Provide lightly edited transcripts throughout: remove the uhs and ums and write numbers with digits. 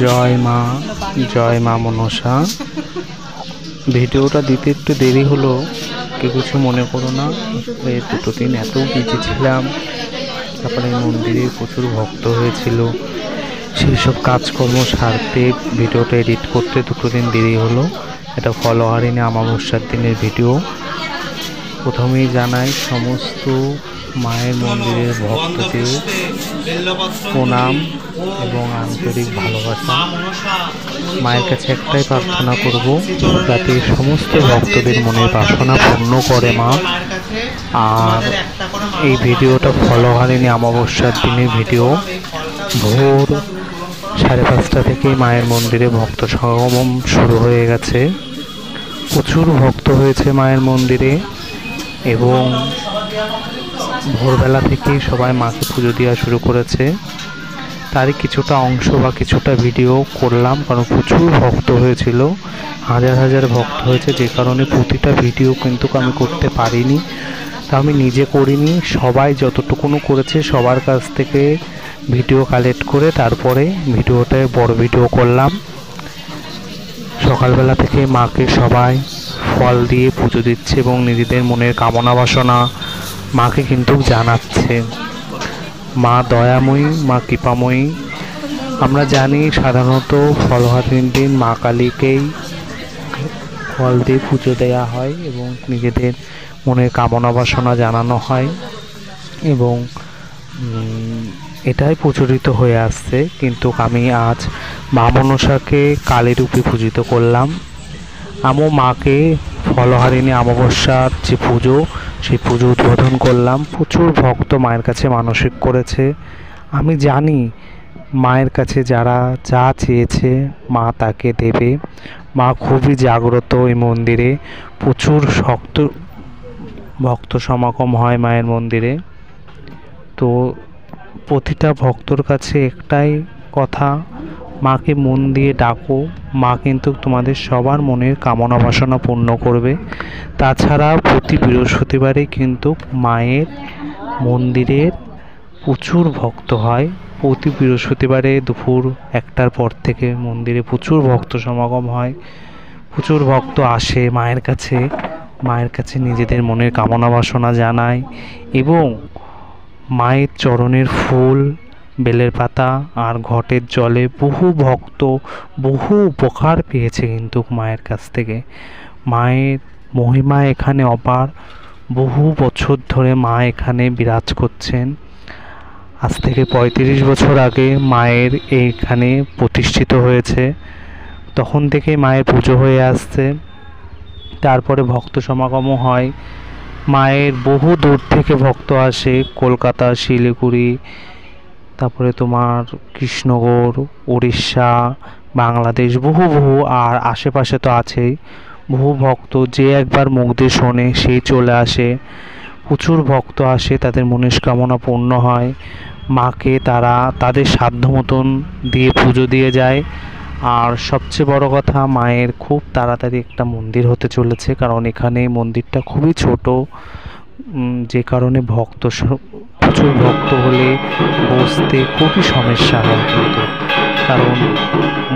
জয় মা, জয় মা মনসা। ভিডিওটা দিতে একটু দেরি হলো, কেউ কিছু মনে করো না। এই দুটো দিন এত বিজি ছিলাম, তারপরে মন্দিরে প্রচুর ভক্ত হয়েছিল, সেই সব কাজকর্ম সারতে ভিডিওটা এডিট করতে দুটো দিন দেরি হলো। এটা ফলোয়ারিনি অমাবস্যার দিনের ভিডিও। প্রথমেই জানাই সমস্ত মায়ের মন্দিরের ভক্তদের প্রণাম এবং আন্তরিক ভালোবাসা। মায়ের কাছে একটাই প্রার্থনা করব, যাতে সমস্ত ভক্তদের মনের বাসনা পূর্ণ করে মা। আর এই ভিডিওটা ফলোয়ারিনি অমাবস্যার দিনের ভিডিও। ভোর 5:30 থেকেই মায়ের মন্দিরে ভক্ত সমাগম শুরু হয়ে গেছে। প্রচুর ভক্ত হয়েছে মায়ের মন্দিরে এবং ভোরবেলা থেকেই সবাই মাকে পুজো দেওয়া শুরু করেছে। তারই কিছুটা অংশ বা কিছুটা ভিডিও করলাম, কারণ প্রচুর ভক্ত হয়েছিল, হাজার হাজার ভক্ত হয়েছে, যে কারণে প্রতিটা ভিডিও কিন্তু আমি করতে পারিনি। তা আমি নিজে করিনি, সবাই যতটুকুনো করেছে সবার কাছ থেকে ভিডিও কালেক্ট করে তারপরে ভিডিওটায় বড় ভিডিও করলাম। সকালবেলা থেকে মাকে সবাই ফল দিয়ে পুজো দিচ্ছে এবং নিজেদের মনের কামনা বাসনা মাকে কিন্তু জানাচ্ছে। মা দয়াময়ী, মা কৃপাময়ী। আমরা জানি সাধারণত ফলহারির দিন মা কালীকেই ফল দিয়ে পুজো দেওয়া হয় এবং নিজেদের মনের কামনা বাসনা জানানো হয় এবং এটাই প্রচলিত হয়ে আসছে। কিন্তু আমি আজ মা মনসাকে কালী রূপে পূজিত করলাম। আমিও মাকে ফলহারিণী অমাবস্যার যে পুজো, সেই পুজো উদ্বোধন করলাম। প্রচুর ভক্ত মায়ের কাছে মানসিক করেছে। আমি জানি মায়ের কাছে যারা যা চেয়েছে মা তাকে দেবে। মা খুবই জাগ্রত এই মন্দিরে, প্রচুর ভক্ত সমাগম হয় মায়ের মন্দিরে। তো প্রতিটা ভক্তর কাছে একটাই কথা, মাকে মন দিয়ে ডাকো, মা কিন্তু তোমাদের সবার মনের কামনা বাসনা পূর্ণ করবে। তাছাড়া প্রতি বৃহস্পতিবারে কিন্তু মায়ের মন্দিরের প্রচুর ভক্ত হয়। প্রতি বৃহস্পতিবারে দুপুর 1টার পর থেকে মন্দিরে প্রচুর ভক্ত সমাগম হয়, প্রচুর ভক্ত আসে মায়ের কাছে নিজেদের মনের কামনা বাসনা জানায় এবং মায়ের চরণের ফুল, বেলের পাতা আর ঘটের জলে বহু ভক্ত বহু উপকার পেয়েছে কিন্তু মায়ের কাছ থেকে। মায়ের মহিমা এখানে অপার। বহু বছর ধরে মা এখানে বিরাজ করছেন। আজ থেকে 35 বছর আগে মায়ের এইখানে প্রতিষ্ঠিত হয়েছে, তখন থেকেই মায়ের পুজো হয়ে আসছে। তারপরে ভক্ত সমাগমও হয়। মায়ের বহু দূর থেকে ভক্ত আসে, কলকাতা, শিলিগুড়ি, তারপরে তোমার কৃষ্ণগড়, উড়িষ্যা, বাংলাদেশ, বহু আর আশেপাশে তো আছেই বহু ভক্ত। যে একবার মুখ দিয়ে শোনে সেই চলে আসে। প্রচুর ভক্ত আসে, তাদের মনস্কামনা পূর্ণ হয়। মাকে তারা তাদের সাধ্য মতন দিয়ে পুজো দিয়ে যায়। আর সবচেয়ে বড় কথা, মায়ের খুব তাড়াতাড়ি একটা মন্দির হতে চলেছে, কারণ এখানে মন্দিরটা খুবই ছোট, যে কারণে প্রচুর ভক্ত হলে বসতে খুবই সমস্যা হয় কিন্তু, কারণ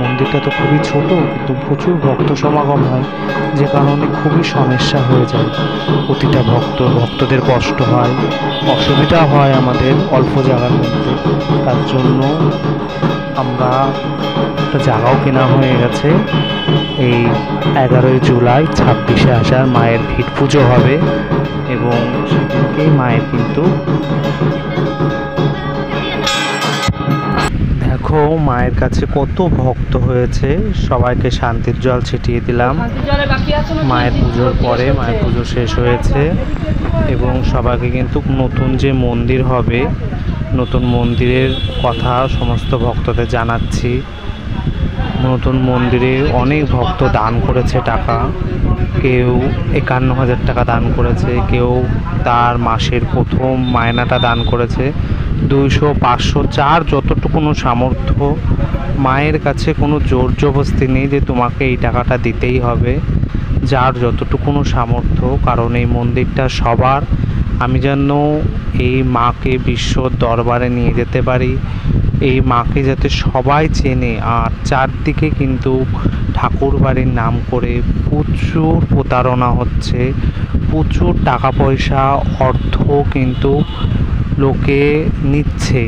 মন্দিরটা তো খুবই ছোট কিন্তু প্রচুর ভক্ত সমাগম হয়, যে কারণে খুবই সমস্যা হয়ে যায়। প্রতিটা ভক্তদের কষ্ট হয়, অসুবিধা হয় আমাদের অল্প জায়গার মধ্যে। তার জন্য আমরা একটা জায়গাও কেনা হয়ে গেছে। এই 11ই জুলাই 26শে আষাঢ় মায়ের ভিড় পুজো হবে এবং সেদিনকেই মায়ের কিন্তু দেখো মায়ের কাছে কত ভক্ত হয়েছে। সবাইকে শান্তির জল ছিটিয়ে দিলাম মায়ের পুজোর পরে। মায়ের পুজো শেষ হয়েছে এবং সবাইকে কিন্তু নতুন যে মন্দির হবে, নতুন মন্দিরের কথা সমস্ত ভক্তদের জানাচ্ছি। নতুন মন্দিরে অনেক ভক্ত দান করেছে টাকা। কেউ 51,000 টাকা দান করেছে, কেউ তার মাসের প্রথম মায়নাটা দান করেছে, 200, 500, যার যতটুকুনো সামর্থ্য। মায়ের কাছে কোনো জোর জবরদস্তি নেই যে তোমাকে এই টাকাটা দিতেই হবে, যার যতটুকুনো সামর্থ্য। কারণ এই মন্দিরটা সবার। আমি যেন এই মাকে বিশ্ব দরবারে নিয়ে যেতে পারি, এই মাকে যাতে সবাই চেনে। আর চারদিকে কিন্তু ঠাকুর বাড়ির নাম করে প্রচুর প্রতারণা হচ্ছে, প্রচুর টাকা পয়সা অর্থ কিন্তু লোকে নিচ্ছে,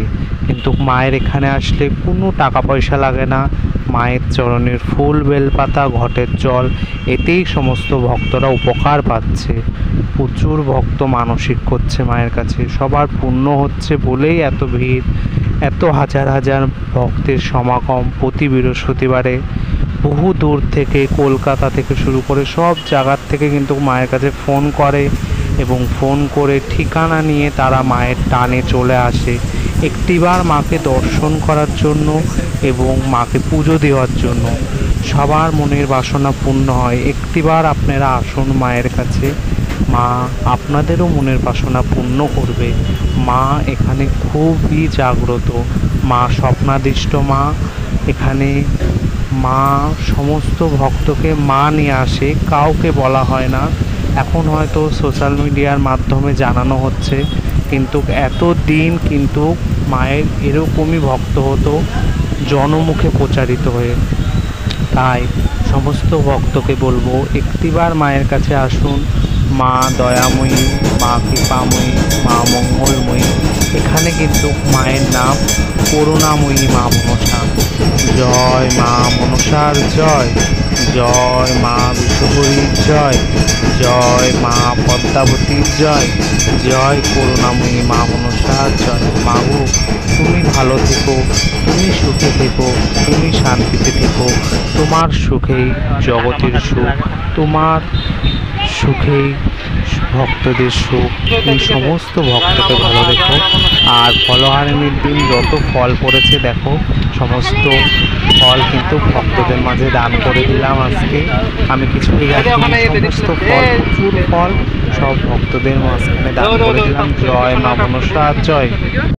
কিন্তু মায়ের এখানে আসলে কোনো টাকা পয়সা লাগে না। মায়ের চরণের ফুল, বেলপাতা, ঘটের জল, এতেই সমস্ত ভক্তরা উপকার পাচ্ছে। প্রচুর ভক্ত মানসিক করছে মায়ের কাছে, সবার পুণ্য হচ্ছে বলেই এত ভিড়, এত হাজার হাজার ভক্তের সমাগম প্রতি বৃহস্পতিবারে। বহু দূর থেকে, কলকাতা থেকে শুরু করে সব জায়গার থেকে কিন্তু মায়ের কাছে ফোন করে এবং ফোন করে ঠিকানা নিয়ে তারা মায়ের টানে চলে আসে একটিবার মাকে দর্শন করার জন্য এবং মাকে পুজো দেওয়ার জন্য। সবার মনের বাসনা পূর্ণ হয়। একটিবার আপনারা আসুন মায়ের কাছে, মা আপনাদেরও মনের বাসনা পূর্ণ করবে। মা এখানে খুবই জাগ্রত, মা স্বপ্নাদিষ্ট মা। এখানে মা সমস্ত ভক্তকে মা নিয়ে আসে, কাউকে বলা হয় না। এখন হয়তো সোশ্যাল মিডিয়ার মাধ্যমে জানানো হচ্ছে, কিন্তু এতদিন কিন্তু মায়ের এরকমই ভক্ত হতো জনমুখে প্রচারিত হয়ে। তাই সমস্ত ভক্তকে বলবো একটিবার মায়ের কাছে আসুন। মা দয়াময়ী, মা কৃপাময়ী, মা মঙ্গলময়ী। এখানে কিন্তু মায়ের নাম করুণাময়ী মা মনসা। জয় মা মনসার জয়, জয় মা বিশ্বহরীর জয়, জয় মা পদ্মাবতীর জয়, জয় করুণাময়ী মা মনসার জয়। মাগো তুমি ভালো থেকো, তুমি সুখে থেকো, তুমি শান্তিতে থেকো। তোমার সুখেই জগতের সুখ, তোমার সুখেই ভক্তদের সুখ। এই সমস্ত ভক্তকে ভালো রেখো। আর ফলহারিণীর দিন যত ফল পড়েছে দেখো, সমস্ত ফল কিন্তু ভক্তদের মাঝে দান করে দিলাম আজকে। আমি কিছুই রাখিনি, সমস্ত ফল, প্রচুর ফল সব ভক্তদের মাঝখানে দান করে দিলাম। জয় মা মনসা জয়।